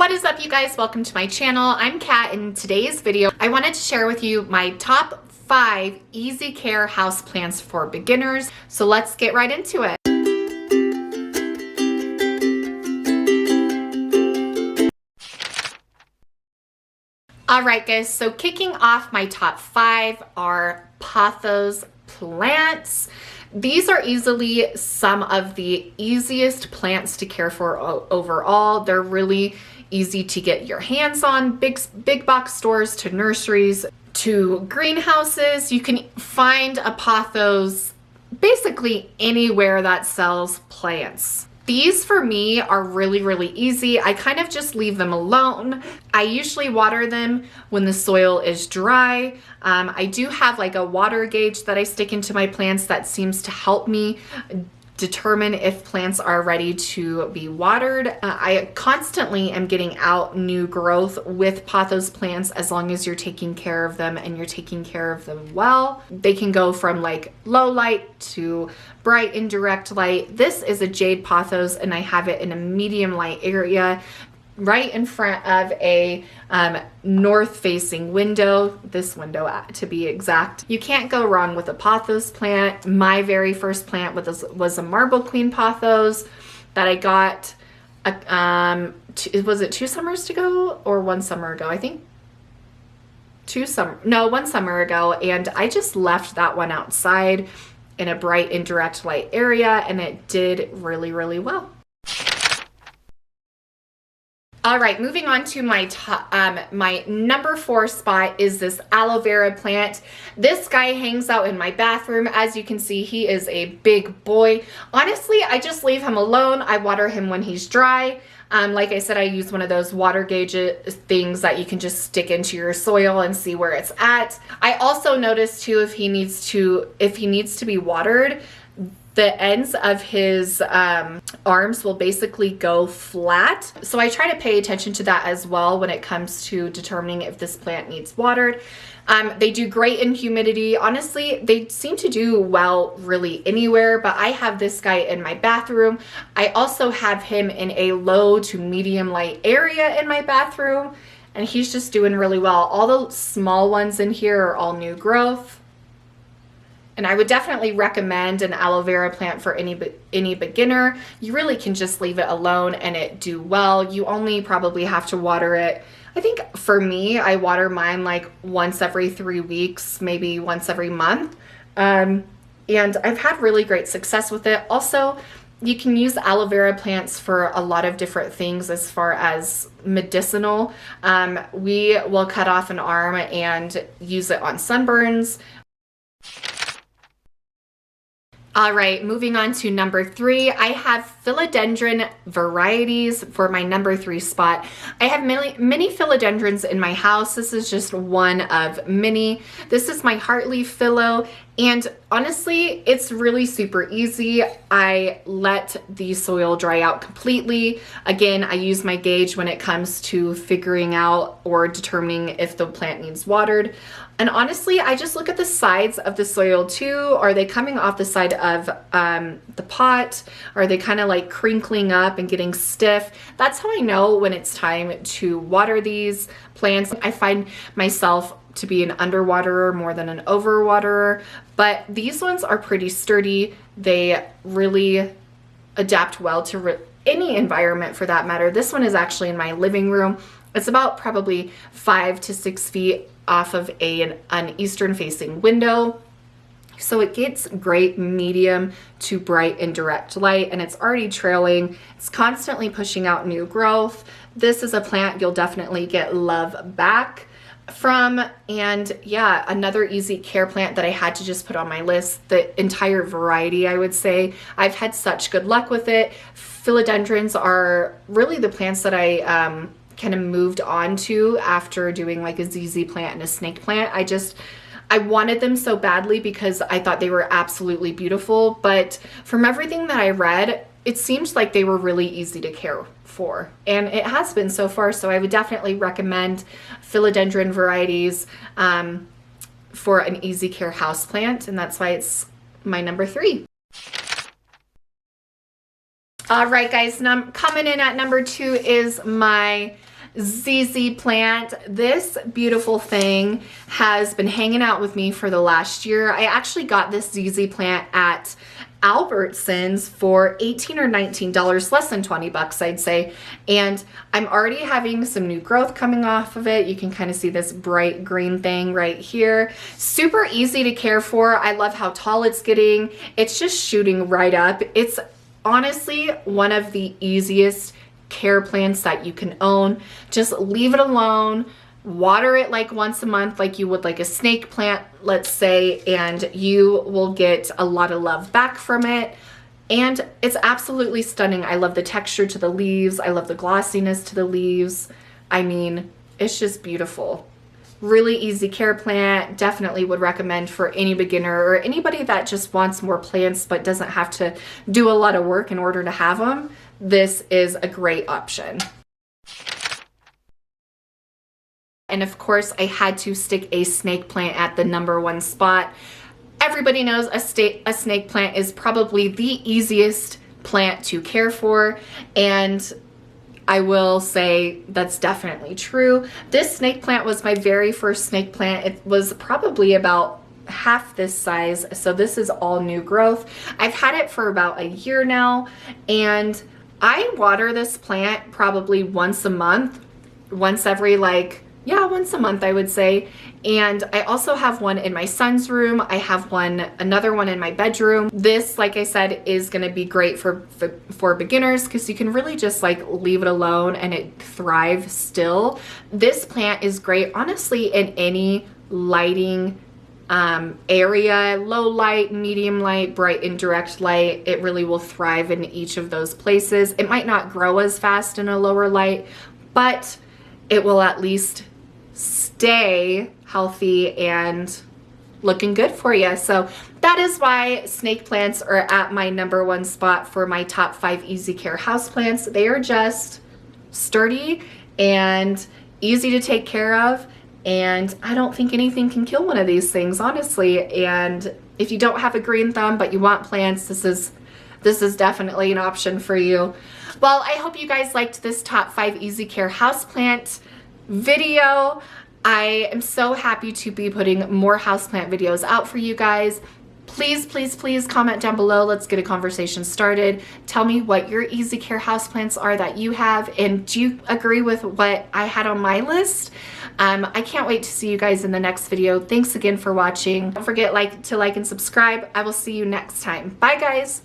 What is up, you guys? Welcome to my channel. I'm Kat. In today's video, I wanted to share with you my top 5 easy care houseplants for beginners. So let's get right into it. All right, guys, so kicking off my top 5 are pothos plants. These are easily some of the easiest plants to care for overall. They're really easy to get your hands on. Big box stores to nurseries to greenhouses. You can find a pothos basically anywhere that sells plants. These for me are really easy. I kind of just leave them alone. I usually water them when the soil is dry. I do have like a water gauge that I stick into my plants that seems to help me determine if plants are ready to be watered. I constantly am getting out new growth with pothos plants as long as you're taking care of them and you're taking care of them well. They can go from like low light to bright indirect light. This is a jade pothos and I have it in a medium light area right in front of a north facing window, this window to be exact. You can't go wrong with a pothos plant. My very first plant was a marble queen pothos that I got, was it 2 summers ago or 1 summer ago? I think 1 summer ago, and I just left that one outside in a bright indirect light area and it did really well. All right, moving on to my top, my number 4 spot is this aloe vera plant. This guy hangs out in my bathroom. As you can see, he is a big boy. Honestly, I just leave him alone. I water him when he's dry. Like I said, I use one of those water gauge things that you can just stick into your soil and see where it's at. I also noticed too, if he needs to be watered, the ends of his arms will basically go flat. So I try to pay attention to that as well when it comes to determining if this plant needs watered. They do great in humidity. Honestly, they seem to do well really anywhere, but I have this guy in my bathroom. I also have him in a low to medium light area in my bathroom, and he's just doing really well. All the small ones in here are all new growth. And I would definitely recommend an aloe vera plant for any beginner. You really can just leave it alone and it do well. You only probably have to water it. I think for me, I water mine like once every 3 weeks, maybe once every month. And I've had really great success with it. Also, you can use aloe vera plants for a lot of different things as far as medicinal. We will cut off an arm and use it on sunburns. All right, moving on to number 3, I have Philodendron Varieties for my number 3 spot. I have many philodendrons in my house. This is just one of many. This is my heartleaf philo, and honestly, it's really super easy. I let the soil dry out completely. Again, I use my gauge when it comes to figuring out or determining if the plant needs watered. And honestly, I just look at the sides of the soil too. Are they coming off the side of the pot? Are they kind of like crinkling up and getting stiff? That's how I know when it's time to water these plants. I find myself to be an underwaterer more than an overwaterer, but these ones are pretty sturdy. They really adapt well to any environment for that matter. This one is actually in my living room. It's about probably 5 to 6 feet off of an eastern facing window. So it gets great medium to bright indirect light, and it's already trailing. It's constantly pushing out new growth. This is a plant you'll definitely get love back from. And yeah, another easy care plant that I had to just put on my list. The entire variety, I would say. I've had such good luck with it. Philodendrons are really the plants that I kind of moved on to after doing like a ZZ plant and a snake plant. I wanted them so badly because I thought they were absolutely beautiful, but from everything that I read, it seems like they were really easy to care for, and it has been so far. So I would definitely recommend Philodendron Varieties for an easy care houseplant, and that's why it's my number 3. All right, guys, coming in at number 2 is my ZZ plant. This beautiful thing has been hanging out with me for the last year. I actually got this ZZ plant at Albertsons for $18 or $19, less than 20 bucks, I'd say. And I'm already having some new growth coming off of it. You can kind of see this bright green thing right here. Super easy to care for. I love how tall it's getting. It's just shooting right up. It's honestly one of the easiest care plants that you can own. Just leave it alone, water it like once a month like you would like a snake plant, let's say, and you will get a lot of love back from it. And it's absolutely stunning. I love the texture to the leaves. I love the glossiness to the leaves. I mean, it's just beautiful. Really easy care plant. Definitely would recommend for any beginner or anybody that just wants more plants but doesn't have to do a lot of work in order to have them. This is a great option. And of course, I had to stick a snake plant at the #1 spot. Everybody knows a snake plant is probably the easiest plant to care for, and I will say that's definitely true. This snake plant was my very first snake plant. It was probably about half this size, so this is all new growth. I've had it for about a year now, and I water this plant probably once a month, once every once a month, I would say. And I also have one in my son's room. I have another one in my bedroom. This, like I said, is gonna be great for beginners because you can really just like leave it alone and it thrives still. This plant is great, honestly, in any lighting area, low light, medium light, bright indirect light. It really will thrive in each of those places. It might not grow as fast in a lower light, but it will at least stay healthy and looking good for you. So that is why snake plants are at my #1 spot for my top 5 easy care houseplants. They are just sturdy and easy to take care of, and I don't think anything can kill one of these things, honestly. And if you don't have a green thumb but you want plants, this is definitely an option for you. Well, I hope you guys liked this top 5 easy care houseplant video. I am so happy to be putting more houseplant videos out for you guys. Please, please, please comment down below. Let's get a conversation started. Tell me what your easy care houseplants are that you have, and do you agree with what I had on my list? I can't wait to see you guys in the next video. Thanks again for watching. Don't forget to like and subscribe. I will see you next time. Bye, guys.